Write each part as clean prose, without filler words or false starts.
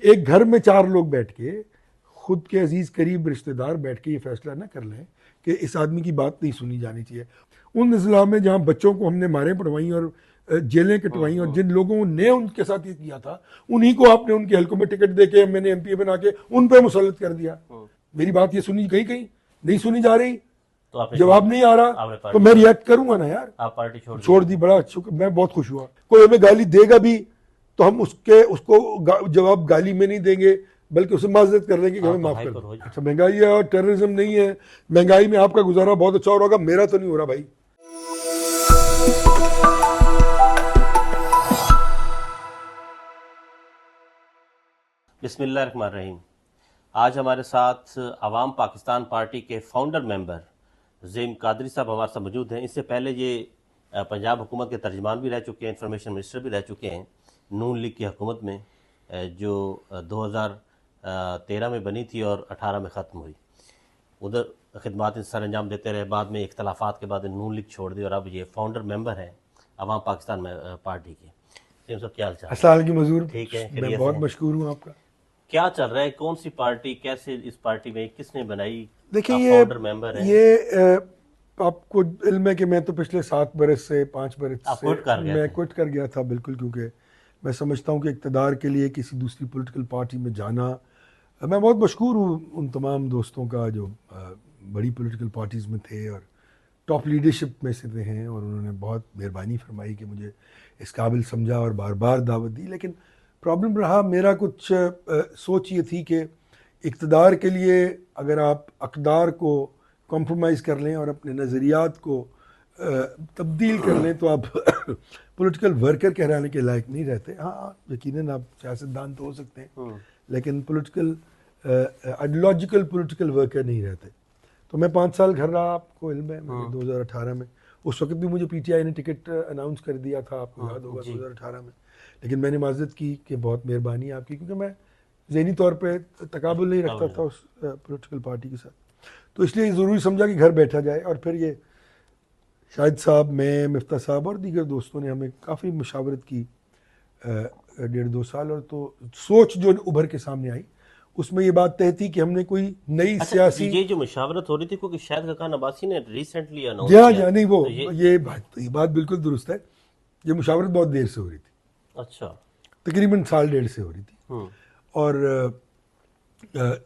एक घर में 4 लोग बैठ के, खुद के अजीज करीब रिश्तेदार बैठ के ये फैसला ना कर लें कि इस आदमी की बात नहीं सुनी जानी चाहिए। उन इस्लाम में जहाँ बच्चों को हमने मारे पड़वाई और जेलें कटवाई और जिन लोगों ने उनके साथ ये किया था, उन्हीं को आपने उनके हल्कों में टिकट दे के मैंने MP बना के उन पर मुसल्लत कर दिया। मेरी बात ये सुनी कहीं कहीं नहीं सुनी जा रही, तो जवाब नहीं आ रहा, तो मैं रिएक्ट करूंगा ना यार। आप पार्टी छोड़ दी, बड़ा मैं बहुत खुश हुआ। कोई हमें गाली देगा भी तो हम उसको जवाब गाली में नहीं देंगे, बल्कि उसे माजरत कर देंगे कि हमें माफ कर दो। अच्छा, महंगाई है और टेररिज्म नहीं है, महंगाई में आपका गुजारा बहुत अच्छा हो रहा होगा, मेरा तो नहीं हो रहा भाई। बिस्मिल्लाहिर्रहमानिर्रहीम। आज हमारे साथ अवाम पाकिस्तान पार्टी के फाउंडर मेंबर ज़हीम कादरी साहब हमारे साथ मौजूद हैं। इससे पहले ये पंजाब हुकूमत के तर्जमान भी रह चुके हैं, इंफॉर्मेशन मिनिस्टर भी रह चुके हैं नून लीग की हुकूमत में, जो 2013 में बनी थी और 18 में ख़त्म हुई। उधर खिदमात सर अंजाम देते रहे, बाद में इख्तलाफात के बाद नून लीग छोड़ दी और अब ये फाउंडर मेंबर हैं अवाम पाकिस्तान में पार्टी के। ज़हीम साहब क्या हाल चाल? अस्सलाम वालेकुम मजूर। ठीक है, मैं बहुत मशकूर हूँ आपका। क्या चल रहा है, कौन सी पार्टी, कैसे इस पार्टी में किसने बनाई? देखिए, फाउंडर मेंबर है ये आपको इल्म है कि मैं तो पिछले 7 बरस से 5 बरस से मैं क्विट कर गया था, बिल्कुल, क्योंकि मैं समझता हूँ कि इक़्तिदार के लिए किसी दूसरी पॉलिटिकल पार्टी में जाना, मैं बहुत मशकूर हूँ उन तमाम दोस्तों का जो बड़ी पॉलिटिकल पार्टीज़ में थे और टॉप लीडरशिप में से हैं, और उन्होंने बहुत मेहरबानी फरमाई कि मुझे इस काबिल समझा और बार बार दावत दी। लेकिन प्रॉब्लम रहा, मेरा कुछ सोच ये थी कि इक़्तिदार के लिए अगर आप अक़दार को कॉम्प्रोमाइज़ कर लें और अपने नज़रियात को तब्दील कर लें तो आप पॉलिटिकल वर्कर कहलाने के लायक नहीं रहते। हाँ, यकीनन आप सियासतदान तो हो सकते हैं, लेकिन पॉलिटिकल आइडियोलॉजिकल पॉलिटिकल वर्कर नहीं रहते। तो मैं 5 साल घर रहा, आपको इल्म है, 2018 में, उस वक्त भी मुझे PTI ने टिकट अनाउंस कर दिया था, आपको याद होगा, 2018 में। लेकिन मैंने माजरत की कि बहुत मेहरबानी आपकी, क्योंकि मैं ज़हनी तौर पे तकाबुल नहीं रखता था उस पॉलिटिकल पार्टी के साथ, तो इसलिए ज़रूरी समझा कि घर बैठा जाए। और फिर ये शाहिद साहब, मैं, मिफ्ता साहब और दीगर दोस्तों ने हमें काफ़ी मुशावरत की 1.5-2 साल, और तो सोच जो उभर के सामने आई उसमें ये बात तय थी कि हमने कोई नई सियासी, ये जो मुशावरत हो रही थी, क्योंकि शाहिद खान अब्बासी ने रिसेंटली अनाउंस किया, नहीं वो ये बात बिल्कुल दुरुस्त है, ये मुशावरत बहुत देर से हो रही थी। अच्छा, तकरीबन 1.5 साल से हो रही थी, और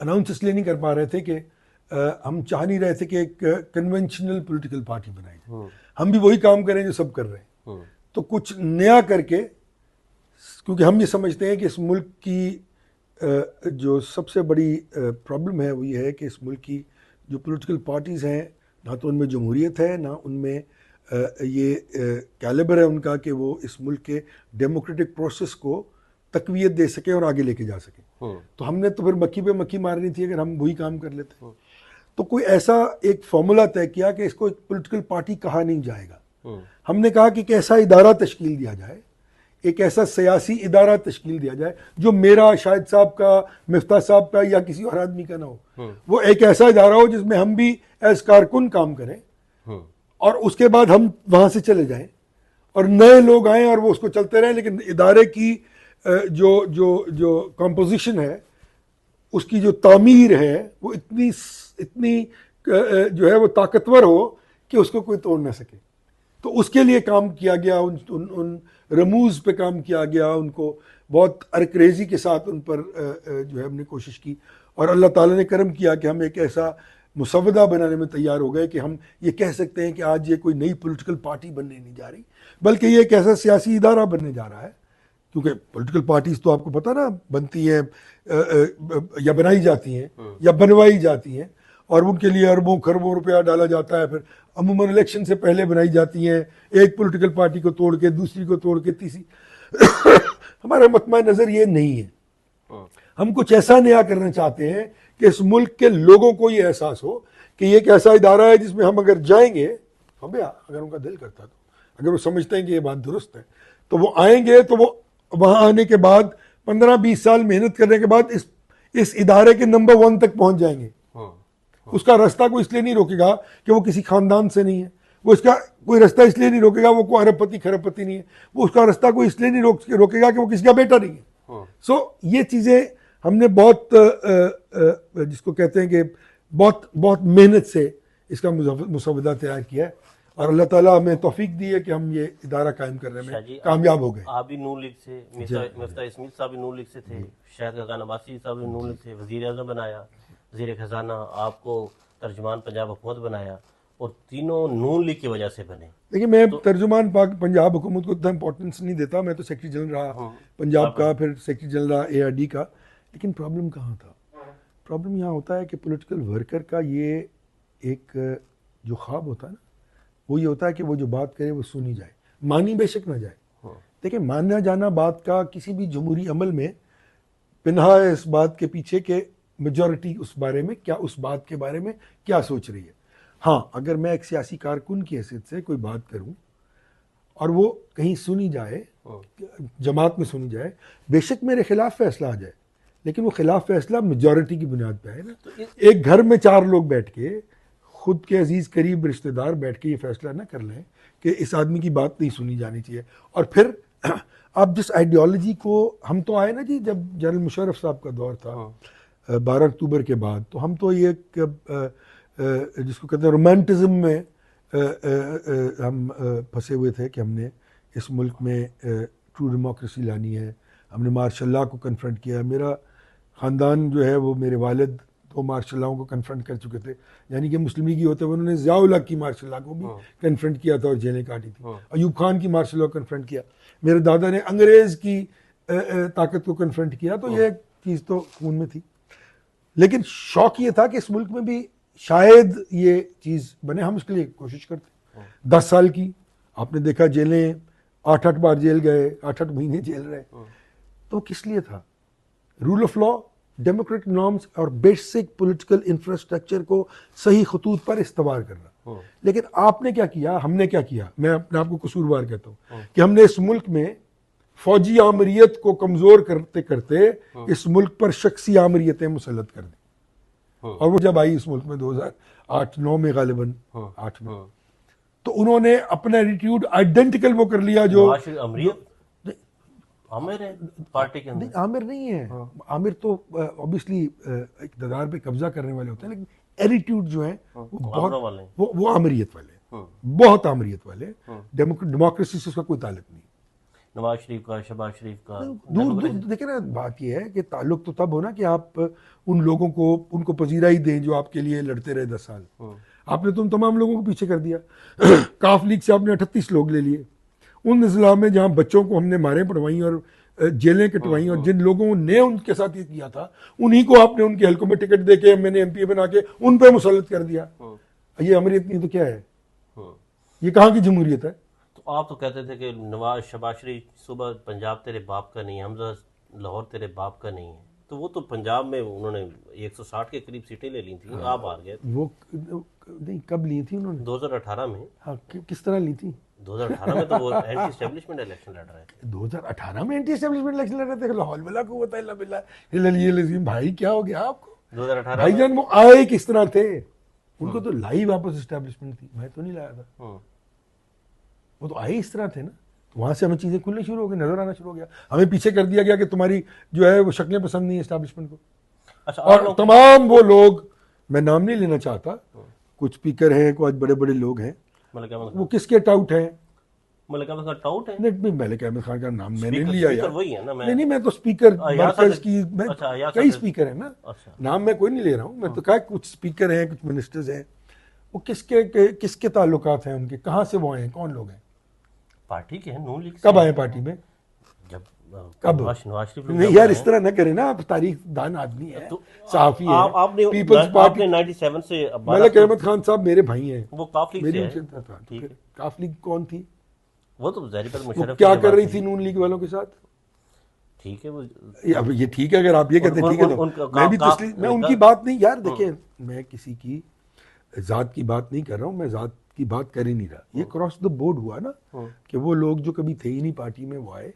अनाउंस इसलिए नहीं कर पा रहे थे कि हम चाह नहीं रहे थे कि एक कन्वेंशनल पॉलिटिकल पार्टी बनाई जाए, हम भी वही काम करें जो सब कर रहे हैं, तो कुछ नया करके, क्योंकि हम ये समझते हैं कि इस मुल्क की जो सबसे बड़ी प्रॉब्लम है वो ये है कि इस मुल्क की जो पॉलिटिकल पार्टीज़ हैं, ना तो उनमें जमहूरियत है, ना उनमें ये कैलिबर है उनका कि वो इस मुल्क के डेमोक्रेटिक प्रोसेस को तकवीयत दे सके और आगे लेके जा सके। तो हमने तो फिर मक्खी पे मक्खी मारनी थी अगर हम वही काम कर लेते। तो कोई ऐसा एक फॉर्मूला तय किया कि इसको एक पॉलिटिकल पार्टी कहा नहीं जाएगा। हमने कहा कि एक ऐसा इदारा तश्कील दिया जाए, एक ऐसा सियासी इदारा तश्कील दिया जाए जो मेरा, शाहिद साहब का, मिफ्ता साहब का या किसी और आदमी का ना हो। वो एक ऐसा इदारा हो जिसमें हम भी एज कारकुन काम करें, और उसके बाद हम वहाँ से चले जाएं और नए लोग आएँ और वो उसको चलते रहें। लेकिन इदारे की जो जो जो कॉम्पोजिशन है, उसकी जो तामीर है, वो इतनी जो है वो ताकतवर हो कि उसको कोई तोड़ ना सके। तो उसके लिए काम किया गया, उन रमूज़ पे काम किया गया, उनको बहुत अरक्रेज़ी के साथ उन पर जो है हमने कोशिश की, और अल्लाह ताला ने करम किया कि हम एक ऐसा मुसवदा बनाने में तैयार हो गए कि हम ये कह सकते हैं कि आज ये कोई नई पॉलिटिकल पार्टी बनने नहीं जा रही, बल्कि ये एक ऐसा सियासी इदारा बनने जा रहा है। क्योंकि पॉलिटिकल पार्टीज़ तो आपको पता ना, बनती हैं या बनाई जाती हैं या बनवाई जाती हैं, और उनके लिए अरबों खरबों रुपया डाला जाता है। फिर अमूमन इलेक्शन से पहले बनाई जाती हैं, एक पॉलिटिकल पार्टी को तोड़ के, दूसरी को तोड़ के, तीसरी हमारा मतमा नज़र ये नहीं है। हम कुछ ऐसा नया करना चाहते हैं कि इस मुल्क के लोगों को ये एहसास हो कि ये एक ऐसा इदारा है जिसमें हम अगर जाएंगे, हम अगर उनका दिल करता तो, अगर वो समझते हैं कि ये बात दुरुस्त है, तो वो आएंगे। तो वो वहाँ आने के बाद 15-20 साल मेहनत करने के बाद इस इदारे के नंबर 1 तक पहुँच जाएंगे। उसका रास्ता कोई इसलिए नहीं रोकेगा कि वो किसी खानदान से नहीं है, वो इसका कोई रास्ता इसलिए नहीं रोकेगा वो कोई अरबपति खरबपति नहीं है, वो उसका रास्ता कोई इसलिए नहीं रोकेगा कि वो किसी का बेटा नहीं है। सो ये चीज़ें हमने बहुत जिसको कहते हैं कि बहुत बहुत मेहनत से इसका मुसवदा तैयार किया है और अल्लाह ताला हमें तौफीक दी है कि हम ये इदारा कायम करने में कामयाब हो गए। आप भी नून लीग से, मिफ्ता इस्माइल साहब भी नून लीग से थे, शाहिद खान अब्बासी साहब भी नून लीग से, वज़ीर आज़म बनाया, वज़ीर खजाना, आपको तर्जुमान पंजाब हुकूमत बनाया, और तीनों नून लीग की वजह से बने। देखिए मैं तर्जुमान पंजाब हुकूमत को इतना इंपॉर्टेंस नहीं देता, मैं तो सेक्रेटरी जनरल रहा पंजाब का, फिर सेक्रेटरी जनरल रहा ARD का। लेकिन प्रॉब्लम कहाँ था? प्रॉब्लम यहाँ होता है कि पॉलिटिकल वर्कर का ये एक जो ख्वाब होता है ना, वो ये होता है कि वो जो बात करे वो सुनी जाए, मानी बेशक ना जाए। देखिए माना जाना बात का किसी भी जमहूरी अमल में पिन्हा है इस बात के पीछे कि मेजॉरिटी उस बारे में क्या, उस बात के बारे में क्या सोच रही है। हाँ, अगर मैं एक सियासी कारकुन की हैसियत से कोई बात करूं और वो कहीं सुनी जाए, जमात में सुनी जाए, बेशक मेरे खिलाफ फैसला आ जाए, लेकिन वो खिलाफ फैसला मेजॉरिटी की बुनियाद पे है ना। तो एक घर में 4 लोग बैठ के, खुद के अजीज करीब रिश्तेदार बैठ के ये फैसला ना कर लें कि इस आदमी की बात नहीं सुनी जानी चाहिए। और फिर आप जिस आइडियोलॉजी को, हम तो आए ना जी जब जनरल मुशर्रफ साहब का दौर था 12 अक्टूबर के बाद, तो हम तो ये जिसको कहते हैं रोमांटिज्म में हम फंसे हुए थे कि हमने इस मुल्क में ट्रू डेमोक्रेसी लानी है। हमने मार्शल लॉ को कन्फ्रंट किया। मेरा ख़ानदान जो है वो, मेरे वालिद 2 मार्शल लॉ को कन्फ्रंट कर चुके थे, यानी कि मुस्लिम लीगी होते हुए उन्होंने ज़ियाउल हक की मार्शल लॉ को भी कन्फ्रंट किया था और जेलें काटी थी। अयूब खान की मार्शल लॉ कन्फ्रंट किया। मेरे दादा ने अंग्रेज़ की ताकत को कन्फ्रंट किया। तो ये चीज़ तो खून में थी। लेकिन शौक ये था कि इस मुल्क में भी शायद ये चीज़ बने, हम उसके लिए कोशिश करते। 10 साल की आपने देखा, जेलें 8-8 बार जेल गए, 8-8 महीने जेल रहे। तो किस लिए था? Rule of law, democratic norms और बेसिक पॉलिटिकल इंफ्रास्ट्रक्चर को सही खतूत पर इस्तेमाल करना। लेकिन आपने क्या किया, हमने क्या किया, मैं अपने आप को कसूरवार कहता हूँ कि हमने इस मुल्क में फौजी आमरीत को कमज़ोर करते करते इस मुल्क पर शख्सी आमरीतें मुसल्लत कर दी। और वो जब आई इस मुल्क में 2008-9 में, गालिबन 8 में, तो उन्होंने अपना एटीट्यूड आइडेंटिकल वो कर लिया जो आमिर है पार्टी के अंदर। नहीं, आमिर नहीं है। आमिर तो ऑब्वियसली इक़्तिदार पे कब्जा करने वाले होते हैं, लेकिन एटीट्यूड जो है वो बहुत, वो आमरीत वाले, बहुत आमरीत वाले। डेमोक्रेसी से उसका कोई ताल्लुक नहीं। नवाज शरीफ का, शहबाज शरीफ का दूर देखिए ना, बात यह है कि ताल्लुक तो तब होना कि आप उन लोगों को, उनको पजीरा ही दें जो आपके लिए लड़ते रहे 10 साल। आपने तुम तमाम लोगों को पीछे कर दिया। काफ लीग से आपने 38 लोग ले लिए। उन अजला में जहाँ बच्चों को हमने मारे पड़वाई और जेलें कटवाई, और जिन लोगों ने उनके साथ ये किया था, उन्हीं को आपने उनके हल्कों में टिकट दे के, मैंने MP बना के उन पर मुसल्लत कर दिया। ये अमरीत नहीं तो क्या है? ये कहाँ की जमहूरियत है? तो आप तो कहते थे कि नवाज, शहबाज शरीफ, सुबह पंजाब तेरे बाप का नहीं है, हमजा लाहौर तेरे बाप का नहीं है। तो वो तो पंजाब में उन्होंने 160 के करीब सीटें ले ली थी। आप हार गए। वो नहीं, कब ली थी उन्होंने? 2018 में। हाँ, किस तरह ली थी? 2018 में तो वो एंटी एस्टेब्लिशमेंट इलेक्शन लड़ रहे थे। 2018 में एंटी एस्टेब्लिशमेंट इलेक्शन लड़ रहे थे? लाहौल वाला को होता है भाई, क्या हो गया आपको? 2018 भाईजान वो आए किस तरह थे? उनको तो लाई वापस एस्टेब्लिशमेंट थी, मैं तो नहीं लाया था। वो तो आए इस तरह थे ना। वहां से हमें चीजें खुलनी शुरू हो गई, नजर आना शुरू हो गया। हमें पीछे कर दिया गया कि तुम्हारी जो है वो शक्लें पसंद नहीं है एस्टेब्लिशमेंट को। अच्छा, और तमाम वो लोग, मैं नाम नहीं लेना चाहता, कुछ स्पीकर हैं, कुछ बड़े बड़े लोग हैं, वो किसके टाउट हैं? मलिक अहमद खान टाउट है? नहीं, मलिक अहमद खान का नाम मैंने नहीं लिया यार। वही है ना। नहीं, मैं तो स्पीकर मरकज की, कई स्पीकर है ना। नाम मैं कोई नहीं ले रहा हूँ। मैं तो कहा कुछ स्पीकर हैं, कुछ मिनिस्टर्स हैं, वो किसके ताल्लुकात हैं उनके, कहाँ से वो आए, कौन लोग हैं? पार्टी के हैं, नून लीग। कब आए पार्टी में? जब कब? नवाज शरीफ। नहीं यार, इस तरह ना करें ना, आप तारीख दान आदमी है, सहाफी है। आपने पीपल्स पार्टी 97 से मलिक अहमद खान साहब मेरे भाई हैं। वो काफ लीग से है। काफ लीग कौन थी? वो तो ज़ाहिर पर मुशर्रफ क्या कर रही थी नून लीग वालों के साथ? ठीक है, वो अब ये ठीक है, अगर आप ये कहते हैं ठीक है, तो मैं भी तस्लीम, मैं उनकी बात नहीं यार। देखिए, मैं किसी की जात की बात नहीं कर रहा हूँ, मैं जात की बात कर ही नहीं रहा। ये क्रॉस द बोर्ड हुआ ना कि वो लोग जो कभी थे ही नहीं पार्टी में, वो आए,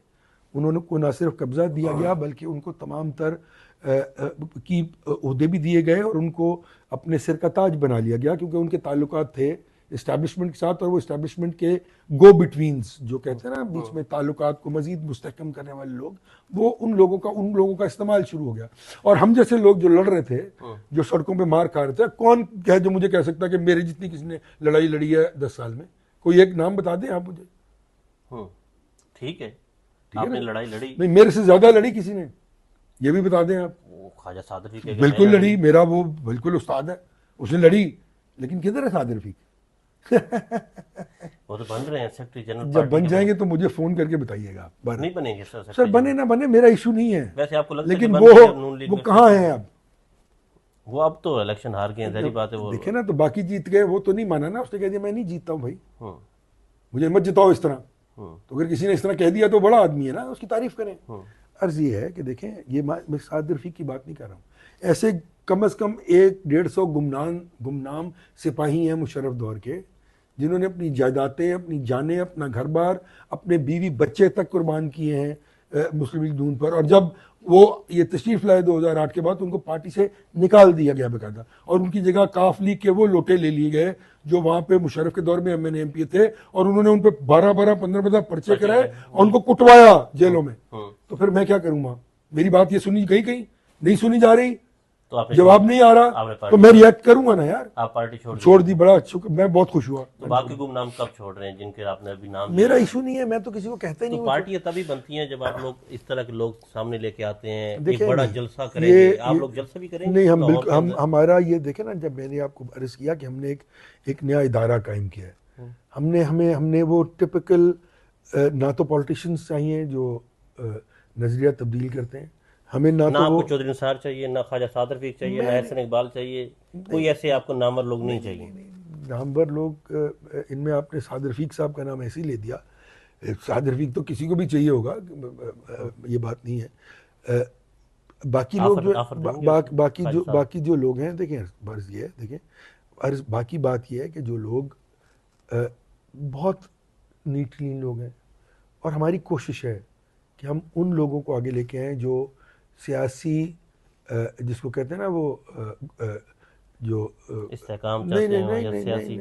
उन्होंने को ना सिर्फ कब्जा दिया गया, बल्कि उनको तमाम तर की ओहदे भी दिए गए और उनको अपने सिर का ताज बना लिया गया, क्योंकि उनके ताल्लुकात थे इस्टेब्लिशमेंट के साथ और वो इस्टेब्लिशमेंट के गो बिटवीन्स जो कहते हैं ना बीच में ताल्लुकात को मजीद मुस्तहकम करने वाले लोग, वो उन लोगों का इस्तेमाल शुरू हो गया। और हम जैसे लोग जो लड़ रहे थे, जो सड़कों पे मार खा रहे थे, कौन क्या जो मुझे कह सकता है कि मेरे जितनी किसी ने लड़ाई लड़ी है 10 साल में? कोई एक नाम बता दें आप मुझे। ठीक है, आपने लड़ाई लड़ी? नहीं, मेरे से ज्यादा लड़ी किसी ने, ये भी बता दें आप। ख्वाजा साद रफीक बिल्कुल लड़ी, मेरा वो बिल्कुल उस्ताद है, उसने लड़ी, लेकिन किधर है साद रफीक? वो तो बन रहे हैं सेक्रेटरी जनरल। जब बन जाएंगे तो मुझे फोन करके बताइएगा। नहीं बनेंगे सर, बने ना बने मेरा इशू नहीं है। वैसे आपको लगता लेकिन है वो कहाँ है अब? वो अब तो इलेक्शन हार गए हैं, जहरी बात है। वो देखे ना, तो बाकी जीत गए, वो तो नहीं माना ना, उसने कह दिया मैं नहीं जीतता हूँ भाई, मुझे मत जिताओ इस तरह। तो अगर किसी ने इस तरह कह दिया तो बड़ा आदमी है ना, उसकी तारीफ करें। अर्ज ये है कि देखें, ये मैं साद रफीक की बात नहीं कर रहा हूँ, ऐसे कम से कम 100-150 गुमनाम सिपाही हैं मुशर्रफ दौर के, जिन्होंने अपनी जायदादें, अपनी जानें, अपना घर बार, अपने बीवी बच्चे तक कुर्बान किए हैं मुस्लिम लीग नून पर। और जब वो ये तशरीफ लाए 2008 के बाद, उनको पार्टी से निकाल दिया गया बेकायदा, और उनकी जगह काफ लीग के वो लोटे ले लिए गए जो वहां पे मुशर्रफ के दौर में MNA MP थे, और उन्होंने उन पर 12-12, 15-15 पर्चे कराए और उनको कुटवाया जेलों में। तो फिर मैं क्या करूंगा? मेरी बात ये सुनी गई, कहीं नहीं सुनी जा रही, तो जवाब नहीं आ रहा, तो मैं रिएक्ट करूंगा ना यार। आप पार्टी छोड़ दी, बड़ा मैं बहुत खुश हुआ। तो बाकी गुमनाम कब छोड़ रहे हैं जिनके आपने अभी नाम? मेरा इशू नहीं है, मैं तो किसी को कहता ही नहीं। पार्टियां तभी बनती हैं जब आप लोग इस तरह के लोग सामने लेके आते हैं, एक बड़ा जलसा करेंगे। आप लोग जलसा भी करेंगे? नहीं, हम बिल्कुल, हमारा ये देखे ना, जब मैंने आपको अर्ज किया कि हमने एक नया इदारा कायम किया है, हमने वो टिपिकल, ना तो पॉलिटिशियंस चाहिए जो नजरिया तब्दील करते हैं, हमें ना तो आपको चौधरी निसार चाहिए, ना ख्वाजा साद रफीक चाहिए, ना एहसन इकबाल चाहिए, कोई ऐसे आपको नामवर लोग नहीं चाहिए? नामवर लोग, इनमें आपने साद रफीक साहब का नाम ऐसे ही ले दिया। साद रफीक तो किसी को भी चाहिए होगा, ये बात नहीं है। बाकी लोग जो बाकी जो लोग हैं, देखें अर्ज ये है, देखें बाकी बात ये है कि जो लोग बहुत नीट क्लीन लोग हैं, और हमारी कोशिश है कि हम उन लोगों को आगे लेके आएँ जो सियासी, जिसको कहते हैं ना वो जो इस्तेकाम चाहते हैं या सियासी,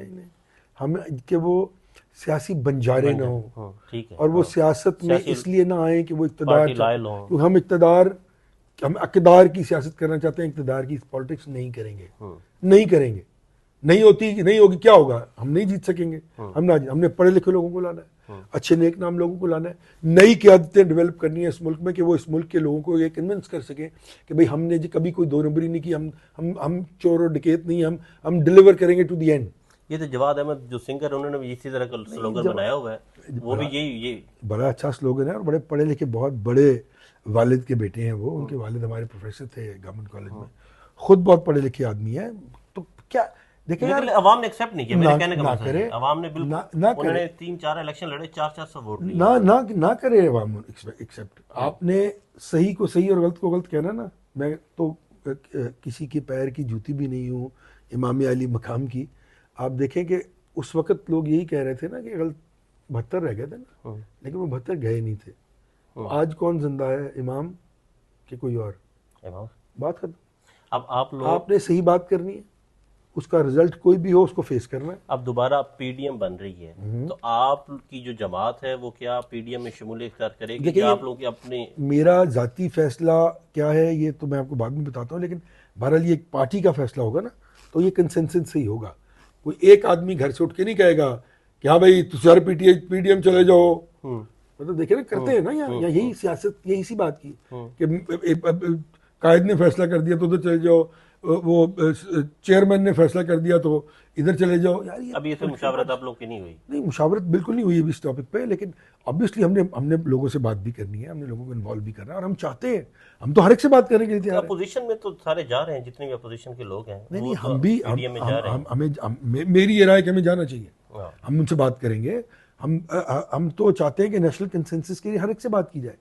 हम कि वो सियासी बंजारे ना हो, ठीक है, और वो सियासत में इसलिए ना आए कि वो इक़्तिदार, क्योंकि हम इक़्तिदार की सियासत करना चाहते हैं, इक़्तिदार की पॉलिटिक्स नहीं करेंगे, नहीं होगी, क्या होगा? हम नहीं जीत सकेंगे। हमने पढ़े लिखे लोगों को लाना है, अच्छे नेक नाम लोगों को लाना है, नई क़यादतें डेवलप करनी है इस मुल्क में, कि वो इस मुल्क के लोगों को ये कन्विंस कर सके कि भाई हमने कभी कोई दो नंबरी नहीं की, हम चोर और डकैत नहीं, हम डिलीवर करेंगे टू द एंड। ये तो जवाद अहमद जो सिंगर, उन्होंने भी इसी तरह का स्लोगन बनाया हुआ है, वो भी यही बड़ा अच्छा स्लोगन है, और बड़े पढ़े लिखे, बहुत बड़े वालिद के बेटे हैं वो। उनके वालिद हमारे प्रोफेसर थे गवर्नमेंट कॉलेज में, खुद बहुत पढ़े लिखे आदमी है। तो क्या देखिए यार, अवाम ने एक्सेप्ट नहीं किया, मेरे कहने का मतलब है अवाम ने बिल्कुल उन्होंने 3-4 इलेक्शन लड़े, 400 वोट लिए, ना करे अवाम एक्सेप्ट। आपने सही को सही और गलत को गलत कहना ना। मैं तो किसी के पैर की जूती भी नहीं हूँ, इमाम अली मकाम की। आप देखें कि उस वक्त लोग यही कह रहे थे ना कि गलत 72 रह गए थे ना, लेकिन वो 72 गए नहीं थे। आज कौन जिंदा है, इमाम कि कोई और? बात खत्म। अब आपने सही बात करनी है, उसका रिजल्ट कोई भी हो उसको फेस करना है। अब दोबारा PDM बन रही है, तो आपकी जो जमात है वो क्या PDM में शमूलियत करेगी? देखिए, आप लोग अपने, मेरा जाती फैसला क्या है ये तो मैं आपको बाद में बताता हूँ, लेकिन बहरहाल ये एक पार्टी का फैसला होगा ना, तो ये कंसेंसस से ही होगा। कोई एक आदमी घर से उठ के नहीं कहेगा कि हाँ भाई तुम सारे PDM चले जाओ। मतलब देखिए ना, करते हैं ना यहाँ यही सियासत, यही सी बात की कि कायद ने फैसला कर दिया तो उधर चले जाओ, वो चेयरमैन ने फैसला कर दिया तो इधर चले जाओ। यार ये अभी मुशावरत आप लोग की नहीं हुई? नहीं, मुशावरत बिल्कुल नहीं हुई अभी इस टॉपिक पे, लेकिन ऑब्वियसली हमने लोगों से बात भी करनी है, हमने लोगों को इन्वॉल्व भी करना है, और हम चाहते हैं, हम तो हर एक से बात करने के लिए तैयार हैं। अपोजिशन में तो सारे जा रहे हैं, जितने भी अपोजिशन के लोग हैं। नहीं, हम भी मेरी ये राय कि हमें जाना चाहिए, हम उनसे बात करेंगे। हम तो चाहते हैं कि नेशनल कंसेंसस के लिए हर एक से बात की जाए,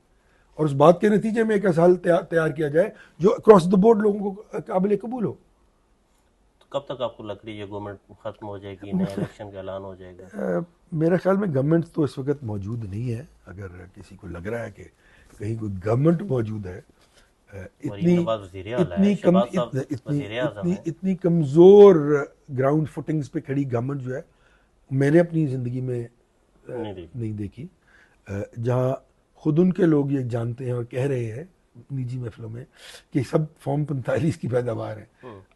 और उस बात के नतीजे में एक ऐसा हल तैयार किया जाए जो अक्रॉस द बोर्ड लोगों को काबिल कबूल हो। तो कब तक आपको लग रही है गवर्नमेंट खत्म हो जाएगी, नया इलेक्शन का ऐलान हो जाएगा? मेरे ख्याल में गवर्नमेंट तो इस वक्त मौजूद नहीं है। अगर किसी को लग रहा है कि कहीं कोई गवर्नमेंट मौजूद है, इतनी कमज़ोर ग्राउंड फुटिंग्स पे खड़ी गवर्नमेंट जो है, मैंने अपनी ज़िंदगी में नहीं देखी, जहाँ खुद उनके लोग ये जानते हैं और कह रहे हैं निजी महफिलों में कि सब फॉर्म 45 की पैदावार है।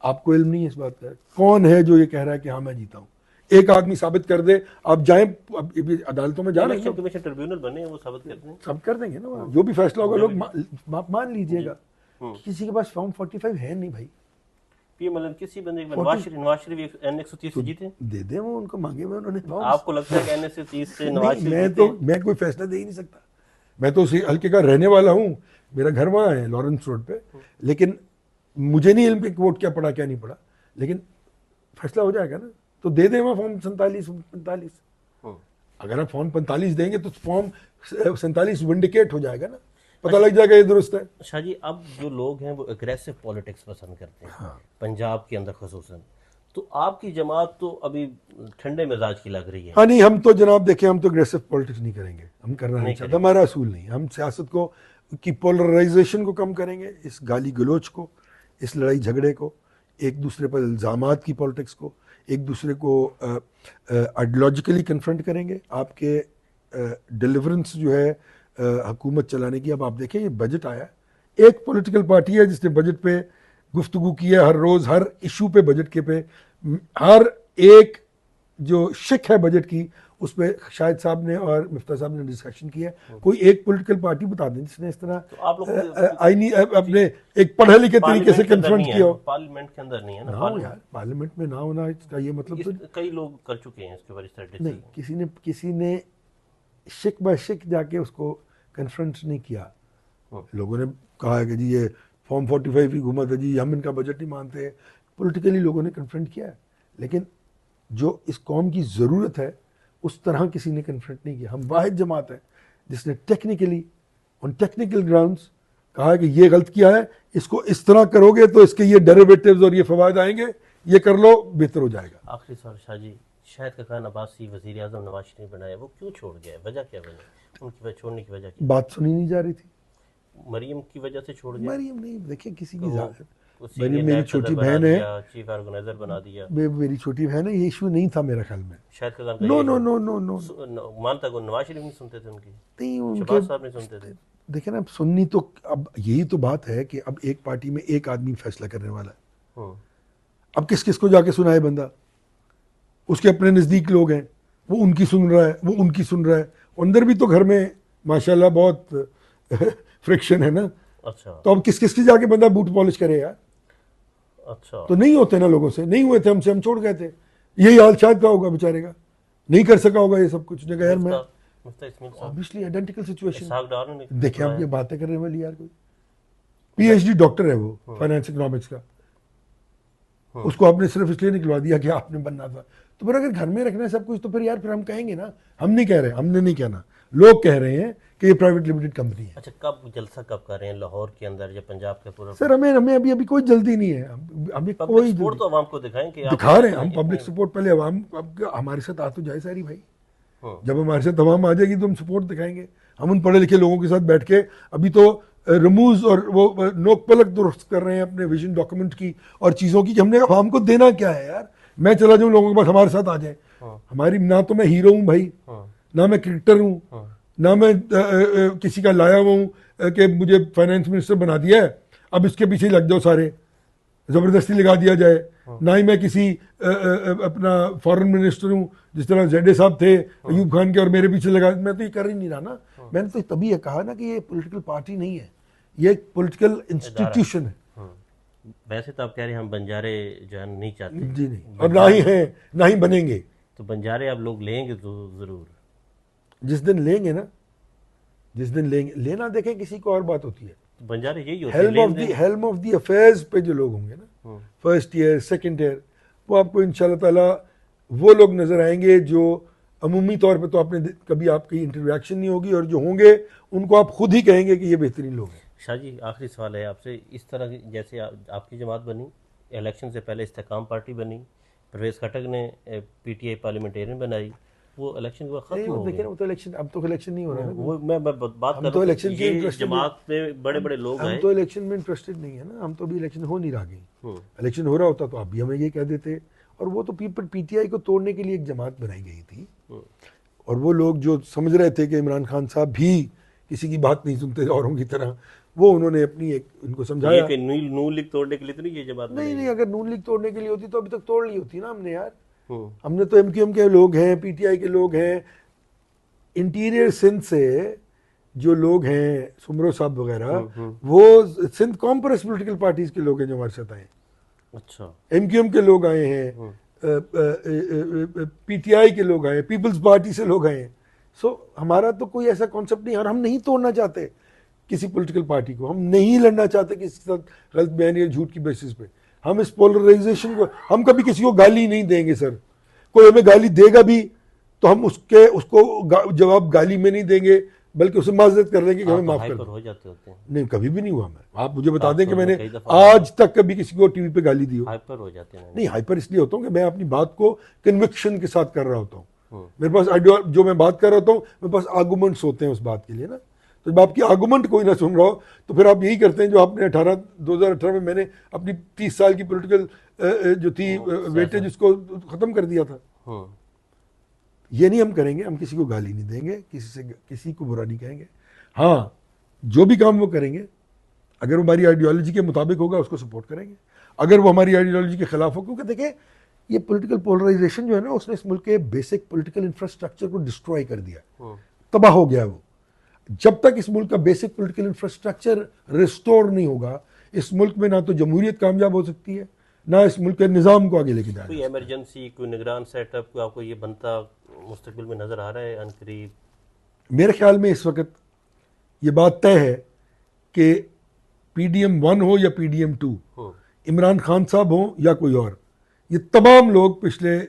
आपको इल्म नहीं है इस बात का? कौन है जो ये कह रहा है कि हाँ मैं जीता हूँ? एक आदमी साबित कर दे, आप जाएं, अब अदालतों में जा रहे हैं, कमीशन ट्रिब्यूनल बने, वो साबित कर दें, सब कर देंगे ना, जो भी फैसला होगा लोग मान लीजिएगा। किसी के पास फॉर्म 45 है नहीं भाई। मतलब किसी बंदे नवाज शरीफ N130 से जीते, दे दे, वो उनको मांगे हुए उन्होंने। आपको लगता है कि N130 से नवाज शरीफ? मैं कोई फैसला दे ही नहीं सकता। मैं तो उसी हल्के का रहने वाला हूँ, मेरा घर वहाँ है लॉरेंस रोड पे, लेकिन मुझे नहीं इल्म वोट क्या पड़ा क्या नहीं पड़ा, लेकिन फैसला हो जाएगा ना। तो दे दें वहाँ फॉर्म 47-45। अगर आप फॉर्म 45 देंगे तो फॉर्म 47 विंडिकेट हो जाएगा ना, पता लग जाएगा ये दुरुस्त है। शाह जी, अब जो लोग हैं वो एग्रेसिव पॉलिटिक्स पसंद करते हैं। हाँ। पंजाब के अंदर खुसूसन, तो आपकी जमात तो अभी ठंडे मिजाज की लग रही है। हाँ नहीं, हम तो जनाब देखें, हम तो एग्रेसिव पॉलिटिक्स नहीं करेंगे, हम करना नहीं चाहते, हमारा असूल नहीं। हम सियासत को की पोलराइजेशन को कम करेंगे, इस गाली गलोच को, इस लड़ाई झगड़े को, एक दूसरे पर इल्ज़ामात की पॉलिटिक्स को, एक दूसरे को आइडियोलॉजिकली कन्फ्रंट करेंगे। आपके डिलीवरेंस जो है हुकूमत चलाने की, अब आप देखें ये बजट आया, एक पॉलिटिकल पार्टी है जिसने बजट पे गुफ्तगू की है, हर रोज़ हर इशू पे बजट के पे हर एक जो शिक है बजट की उस पर शाहिद साहब ने और मिफ्ता साहब ने डिस्कशन किया है। कोई एक पॉलिटिकल पार्टी बता दें जिसने इस तरह तो आप लोग आईनी अपने एक पढ़े लिखे तरीके से कन्फ्रंट किया हो। पार्लियामेंट के अंदर नहीं है ना, यार पार्लियामेंट में ना होना इसका ये मतलब तो कई लोग कर चुके हैं इसके बारे में। नहीं, किसी ने शिक बाय शिक जाके उसको कन्फ्रंट नहीं किया। लोगों ने कहा है कि जी ये फॉर्म 45 की हुकूमत है जी, हम इनका बजट नहीं मानते। पॉलिटिकली लोगों ने कन्फ्रंट किया है, लेकिन जो इस कौम की ज़रूरत है उस तरह किसी ने कन्फ्रंट नहीं किया। हम वाहिद जमात है जिसने टेक्निकली ऑन टेक्निकल ग्राउंड्स कहा कि ये गलत किया है, इसको इस तरह करोगे तो इसके ये डेरिवेटिव्स और ये फवायद आएंगे, ये कर लो बेहतर हो जाएगा। आखिरी सवाल शाह जी, शाहिद का खान अब्बासी वज़ीर आज़म नवाज शरीफ बनाया, वो क्यों छोड़ गया? वजह क्या बनी उनकी छोड़ने की? वजह क्या? बात सुनी नहीं जा रही थी। मरियम की वजह से छोड़ गया? मरियम नहीं, देखिए किसी की मरियम मेरी छोटी बहन है, चीफ ऑर्गेनाइजर बना दिया। मेरी छोटी बहन है, ये इशू नहीं था मेरे ख्याल में। शायद नो मानता को नवाज शरीफ नहीं सुनते थे उनकी, नहीं उनके शहबाज साहब नहीं सुनते थे। देखे ना, सुन्नी तो अब यही तो बात है कि अब एक पार्टी में एक आदमी फैसला करने वाला है। अब किस किस को जाके सुनाए बंदा? उसके अपने नज़दीक लोग हैं, वो उनकी सुन रहा है, वो उनकी सुन रहा है। अंदर भी तो घर में माशाल्लाह बहुत फ्रिक्शन है ना। अच्छा, तो अब किस किस की जाके बंदा बूट पॉलिश करे यार? अच्छा, तो नहीं होते ना, लोगों से नहीं हुए थे, हमसे हम छोड़ गए थे। यही हाल शायद का होगा, बेचारे का नहीं कर सका होगा ये सब कुछ। जगह यार मैं ऑब्वियसली आइडेंटिकल सिचुएशन। देखिए आप ये बातें करने वाली यार, कोई PhD डॉक्टर है वो फाइनेंस इकोनॉमिक्स का, उसको आपने सिर्फ इसलिए निकलवा दिया कि आपने बनना था। तो फिर अगर घर में रखना है सब कुछ तो फिर यार फिर हम कहेंगे ना, हम नहीं कह रहे, हमने नहीं कहना, लोग कह रहे हैं कि ये प्राइवेट लिमिटेड कंपनी है। अच्छा, कब जलसा कब कर रहे हैं लाहौर के अंदर या पंजाब के पूरा? सर हमें अभी कोई जल्दी नहीं है, अभी कोई सपोर्ट तो आवाम को दिखाएंगे, दिखा रहे हैं हम पब्लिक सपोर्ट। पहले आवाम हमारे साथ आ तो जाए सारी भाई, जब हमारे साथ आवाम आ जाएगी तो हम सपोर्ट दिखाएंगे। हम उन पढ़े लिखे लोगों के साथ बैठ के अभी तो रमूज और वो नोक पलक दुरुस्त कर रहे हैं अपने विजन डॉक्यूमेंट की और चीज़ों की, कि हमने आवाम को देना क्या है यार। मैं चला जाऊँ लोगों के पास, हमारे साथ आ जाए। हमारी ना तो मैं हीरो हूँ भाई, ना मैं क्रिकेटर हूँ, ना मैं किसी का लाया हुआ हूँ कि मुझे फाइनेंस मिनिस्टर बना दिया है अब इसके पीछे लग जाओ सारे, ज़बरदस्ती लगा दिया जाए। ना ही मैं किसी अपना फॉरेन मिनिस्टर हूँ जिस तरह जेडे साहब थे अयूब खान के और मेरे पीछे लगा। मैं तो ये कर ही नहीं रहा ना। मैंने तो तभी ये कहा ना कि ये पॉलिटिकल पार्टी नहीं है, ये एक पॉलिटिकल इंस्टीट्यूशन है। वैसे तो आप कह रहे हैं हम बंजारे जो है नहीं चाहते। जी नहीं, और ना ही हैं, ना ही बनेंगे। तो बंजारे आप लोग लेंगे तो जरूर, जिस दिन लेंगे ना, जिस दिन लेंगे, लेना देखें किसी को और बात होती है। तो बंजारे यही होते हैं, हेल्म ऑफ द अफेयर्स पे जो लोग होंगे ना, फर्स्ट ईयर सेकंड ईयर, वो आपको इंशाल्लाह ताला वो लोग नजर आएंगे जो अमूमी तौर पे तो आपने कभी आपकी इंटरेक्शन नहीं होगी, और जो होंगे उनको आप खुद ही कहेंगे कि ये बेहतरीन लोग हैं। शाह जी, आखिरी सवाल है आपसे, इस तरह की जैसे आपकी जमात बनी, इलेक्शन से पहले इस्तेकाम पार्टी बनी, परवेज खटक ने PTI पार्लियामेंटेरियन बनाई, वो इलेक्शन के बाद खत्म हो गया। वो तो इलेक्शन, अब तो इलेक्शन नहीं हो रहा है। वो मैं बात कर रहा हूं, इलेक्शन की जमात में बड़े बड़े लोग हैं, हम तो इलेक्शन में इंटरेस्टेड नहीं है ना, हम तो अभी इलेक्शन हो नहीं रहा। इलेक्शन हो रहा होता तो आप भी हमें ये कह देते और वो तो पीटीआई को तोड़ने के लिए एक जमात बनाई गई थी, और वो लोग जो समझ रहे थे कि इमरान खान साहब भी किसी की बात नहीं सुनते औरों की तरह, वो उन्होंने अपनी एक उनको समझाया। ये नून लीग तोड़ने के लिए तो नहीं ये जमात नहीं, अगर नून लीग तोड़ने के लिए होती तो अभी तक तोड़ ली होती ना हमने यार। हम्म। हमने तो एमक्यूएम के लोग हैं, पीटीआई के लोग हैं, इंटीरियर सिंध से जो लोग हैं, सुमरो साहब वगैरह, वो सिंध कॉम्प्रेस पॉलिटिकल पार्टीज के लोग हैं जो हमारे साथ आए। अच्छा। एमक्यूएम के लोग आए हैं, पीटीआई के लोग आए, पीपल्स पार्टी से लोग आए। सो हमारा तो कोई ऐसा कॉन्सेप्ट नहीं, और हम नहीं तोड़ना चाहते किसी पॉलिटिकल पार्टी को, हम नहीं लड़ना चाहते किसी के साथ गलत बयानी या झूठ की बेसिस पे। हम इस पोलराइजेशन को, हम कभी किसी को गाली नहीं देंगे सर। कोई हमें गाली देगा भी तो हम उसको जवाब गाली में नहीं देंगे, बल्कि उसे माजरत कर लेंगे कि हमें माफ कर दो। हो जाते होते हैं। नहीं, कभी भी नहीं हुआ। मैं, आप मुझे बता दें कि मैंने आज तक कभी किसी को टीवी पे गाली दी हो? हाइपर हो जाते हैं। नहीं, हाइपर इसलिए होता हूँ कि मैं अपनी बात को कन्विक्शन के साथ कर रहा होता हूँ। मेरे पास जो मैं बात कर रहा होता हूँ, मेरे पास आर्गुमेंट्स होते हैं उस बात के लिए ना। तो जब आपकी आर्गुमेंट कोई ना सुन रहा हो तो फिर आप यही करते हैं जो आपने 2018 में मैंने अपनी 30 साल की पॉलिटिकल जो थी वेटेज उसको खत्म कर दिया था। ये नहीं हम करेंगे, हम किसी को गाली नहीं देंगे, किसी को बुरा नहीं कहेंगे। हाँ, जो भी काम वो करेंगे अगर वो हमारी आइडियोलॉजी के मुताबिक होगा उसको सपोर्ट करेंगे, अगर वो हमारी आइडियोलॉजी के खिलाफ हो। क्योंकि देखिए, ये पॉलिटिकल पोलराइजेशन जो है ना, उसने इस मुल्क के बेसिक पॉलिटिकल इंफ्रास्ट्रक्चर को डिस्ट्रॉय कर दिया, तबाह हो गया वो। जब तक इस मुल्क का बेसिक पॉलिटिकल इंफ्रास्ट्रक्चर रिस्टोर नहीं होगा, इस मुल्क में ना तो जमहूरियत कामयाब हो सकती है, ना इस मुल्क के निज़ाम को आगे लेके जाएगा। कोई इमरजेंसी, कोई निगरान सेटअप को आपको ये बनता मुस्तकबिल में नजर आ रहा है अनकरीब? मेरे ख्याल में इस वक्त ये बात तय है कि पीडीएम 1 हो या पीडीएम 2, इमरान खान साहब हो या कोई और, ये तमाम लोग पिछले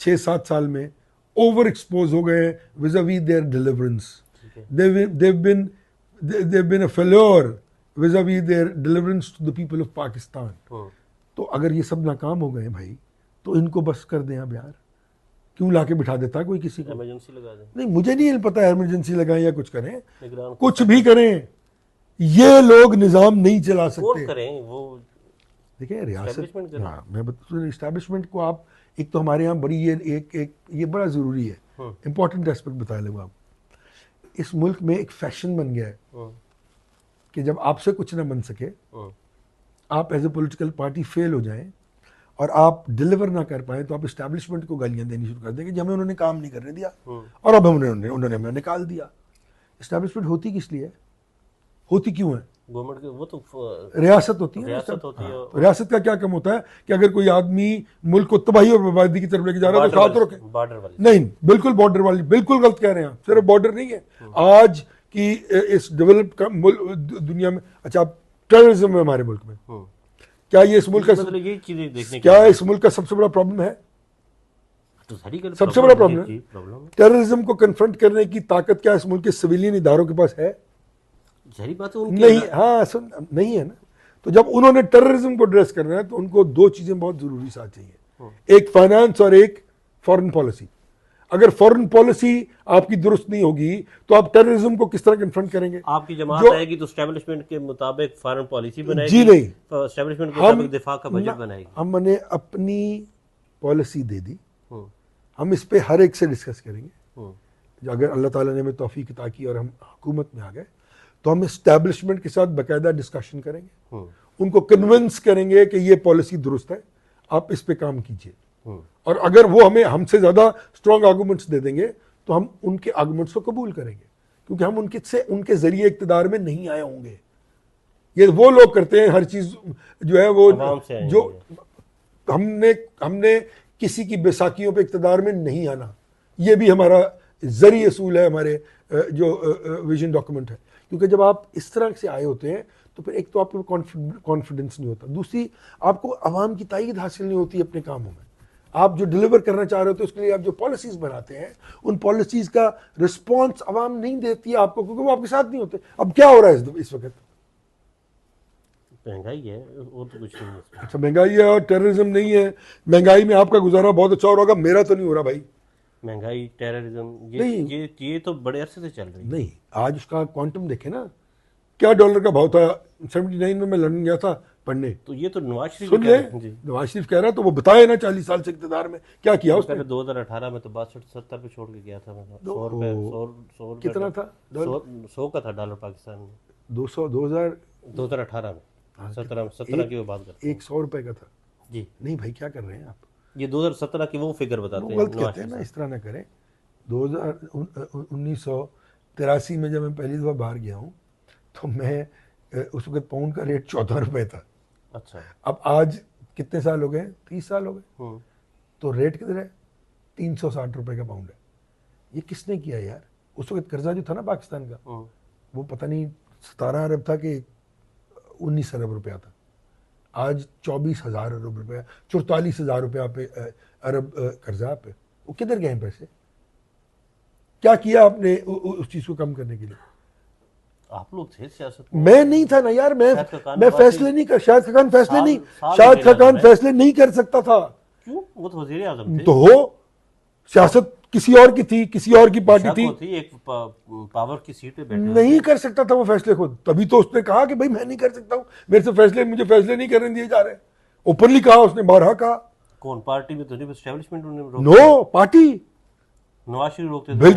6-7 साल में ओवर एक्सपोज हो गए vis a vis their deliverance. they've been a failure vis-a-vis their deliverance to the people of Pakistan. तो अगर ये सब नाकाम हो गए भाई, तो इनको बस कर दें अब यार। क्यों लाके बिठा देता कोई किसी को? इमरजेंसी लगा दें। नहीं, मुझे नहीं पता है इमरजेंसी लगाएं या कुछ करें, कुछ भी करें, ये लोग निजाम नहीं चला सकते। करें वो, देखिए रियासत, हाँ मैं बता, इस्टेब्लिशमेंट को आप, एक तो हमारे यहाँ बड़ी ये बड़ा जरूरी है, इंपॉर्टेंट एस्पेक्ट बता लूँ आप। इस मुल्क में एक फैशन बन गया है कि जब आपसे कुछ ना बन सके, आप as a political party fail हो जाएं और आप डिलीवर ना कर पाए, तो आप इस्टेब्लिशमेंट को गालियां देनी शुरू कर देंगे कि हमें उन्होंने काम नहीं करने दिया और अब उन्होंने हमें निकाल दिया। इस्टेब्लिशमेंट होती किस लिए है? होती क्यों है? गवर्नमेंट के, वो तो रियासत होती है। रियासत होती है। तो रियासत का क्या कम होता है कि अगर कोई आदमी मुल्क को तबाही और बर्बादी की तरफ लेके जा रहा है तो साथ रोके। बॉर्डर वाली नहीं, बिल्कुल बॉर्डर वाली, बिल्कुल गलत कह रहे हैं आप। सिर्फ बॉर्डर नहीं है, आज की इस डेवलप्ड दुनिया में, अच्छा टेररिज्म है हमारे मुल्क में, क्या ये इस मुल्क का, मतलब यही चीजें देखने क्या इस मुल्क का सबसे बड़ा प्रॉब्लम है? तो सबसे बड़ा प्रॉब्लम है टेररिज्म को कन्फ्रंट करने की ताकत क्या इस मुल्क के सिविलियन इदारों के पास है? जहरी बात नहीं, हाँ सुन, नहीं है ना। तो जब उन्होंने टेररिज्म को एड्रेस करना है तो उनको दो चीजें बहुत जरूरी साथ चाहिए, एक फाइनेंस और एक फॉरेन पॉलिसी। अगर फॉरेन पॉलिसी आपकी दुरुस्त नहीं होगी तो आप टेररिज्म को किस तरह कन्फ्रंट करेंगे? आपकी जमात आएगी तो एस्टेब्लिशमेंट के मुताबिक फॉरेन पॉलिसी बनाएगी? जी नहीं, एस्टेब्लिशमेंट के मुताबिक दिफा का बजट बनाएगी। हमने अपनी पॉलिसी दे दी, हम इस पे हर एक से डिस्कस करेंगे। अगर अल्लाह ताला ने हमें तौफीक अता की और हम हुकूमत में आ गए तो हम एस्टेब्लिशमेंट के साथ बाकायदा डिस्कशन करेंगे, उनको कन्विंस करेंगे कि ये पॉलिसी दुरुस्त है, आप इस पे काम कीजिए। और अगर वो हमें हमसे ज्यादा स्ट्रॉन्ग आर्गूमेंट्स दे देंगे तो हम उनके आर्गूमेंट्स को कबूल करेंगे, क्योंकि हम उनके जरिए इक्तदार में नहीं आए होंगे। ये वो लोग करते हैं हर चीज जो है वो, जो हमने किसी की बैसाखियों पे इक्तदार में नहीं आना, ये भी हमारा जरिए असूल है, हमारे जो विजन डॉक्यूमेंट है। क्योंकि जब आप इस तरह से आए होते हैं तो फिर एक तो आपको कॉन्फिडेंस नहीं होता, दूसरी आपको आवाम की ताईद हासिल नहीं होती अपने कामों में। आप जो डिलीवर करना चाह रहे हो तो उसके लिए आप जो पॉलिसीज बनाते हैं, उन पॉलिसीज का रिस्पॉन्स आवाम नहीं देती है आपको, क्योंकि वो आपके साथ नहीं होते। अब क्या हो रहा है इस वक्त? महंगाई है और तो कुछ नहीं है। अच्छा, महंगाई है और टेररिज्म नहीं है। महंगाई में आपका गुजारा बहुत अच्छा हो रहा होगा, मेरा तो नहीं हो रहा भाई। महंगाई, टेररिज्म, ये तो बड़े अरसे से चल रही है। नहीं, आज उसका क्वांटम देखे ना, क्या डॉलर का भाव था 79 में मैं लंदन गया था, पढ़ने। तो ये तो नवाज शरीफ सुन कह ले, रहे हैं। जी। नवाज शरीफ कह रहा है तो वो बताए ना 40 साल से इक़्तिदार में क्या किया उसने। पहले 2018 में तो 62-70 पे छोड़ के गया था, मतलब 100 रुपए, 100 कितना था? 100 का था डॉलर पाकिस्तान में 200 2000 2018 में। 17 की वो बात करते हैं। 100 रुपए का था जी। नहीं भाई, क्या कर रहे हैं आप? ये 2017 की वो फिगर वो बताते हैं गलत नवाज कहते हैं शरीफ ना, इस तरह ना करें। 1983 में जब मैं पहली दफा बाहर गया हूँ तो मैं उस वक्त पाउंड का रेट 14 रुपए था। साहब। अच्छा। अब आज कितने साल हो गए? 30 साल हो गए। तो रेट किधर है? 360 रुपए का पाउंड है। ये किसने किया यार? उस वक्त कर्जा जो था ना पाकिस्तान का, वो पता नहीं 17 अरब था कि 19 अरब रुपया था। आज 24,000 अरब रुपया, 44,000 रुपया पे अरब कर्जा पे। वो किधर गए पैसे? क्या किया आपने उस चीज को कम करने के लिए? आप लोग थे सियासत में। मैं नहीं था ना यार, मैं फैसले नहीं कर, शाहिद खाकान फैसले नहीं, साल शाहिद खाकान वज़ीर-ए-आज़म फैसले नहीं कर सकता था। क्यों? वो तो वजीर आजम थे। तो हो, सियासत किसी और की थी, किसी और की पार्टी शक थी, होती, एक पावर की सीट पे बैठे नहीं कर सकता था वो फैसले खुद। तभी तो उसने कहा कि भाई मैं नहीं कर सकता हूं, मेरे से फैसले, मुझे फैसले नहीं करने दिए जा रहे। ओपनली कहा उसने, बारहा कहा। कौन पार्टी में तो नहीं, एस्टेब्लिशमेंट उन्होंने नो पार्टी, नवाज शरीफ रोकते थे। भाई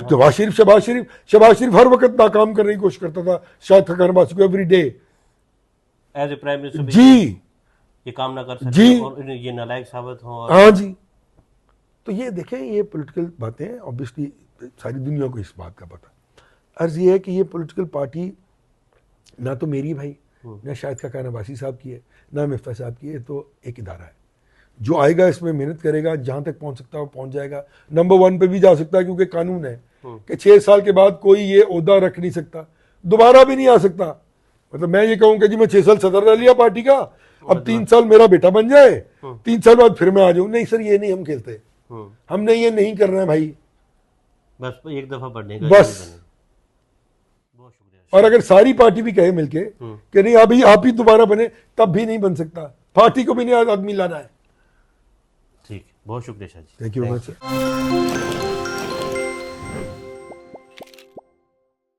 शहबाज शरीफ हर वक्त नाकाम करने की कोशिश करता था शाहिद खाकान अब्बासी को, every day. As a prime minister ji, ये काम ना कर सकते जी, और ये नालायक साबित हो। हाँ जी। तो ये देखें, ये पॉलिटिकल बातें, ऑब्वियसली सारी दुनिया को इस बात का पता। अर्ज ये है कि ये पॉलिटिकल पार्टी ना तो मेरी भाई, ना शाहिद खाकान अब्बासी साहब की है, ना मिफ्ता साहब की है। तो एक इदारा है, जो आएगा इसमें मेहनत करेगा, जहां तक पहुंच सकता है वो पहुंच जाएगा। नंबर 1 पे भी जा सकता है, क्योंकि कानून है कि 6 साल के बाद कोई ये ओहदा रख नहीं सकता, दोबारा भी नहीं आ सकता। मतलब मैं ये कहूँ कि जी मैं 6 साल सदर रह लिया पार्टी का, अब 3 साल मेरा बेटा बन जाए, 3 साल बाद फिर मैं आ जाऊं। नहीं सर, ये नहीं हम खेलते, हमने ये नहीं करना है भाई, बस एक दफा बढ़ने का। बस। बहुत शुक्रिया। और अगर सारी पार्टी भी कहे मिलके कि नहीं अभी आप ही दोबारा बने, तब भी नहीं बन सकता। पार्टी को भी नहीं आदमी लाना है। ठीक, बहुत शुक्रिया Shah ji. Thank you very much sir.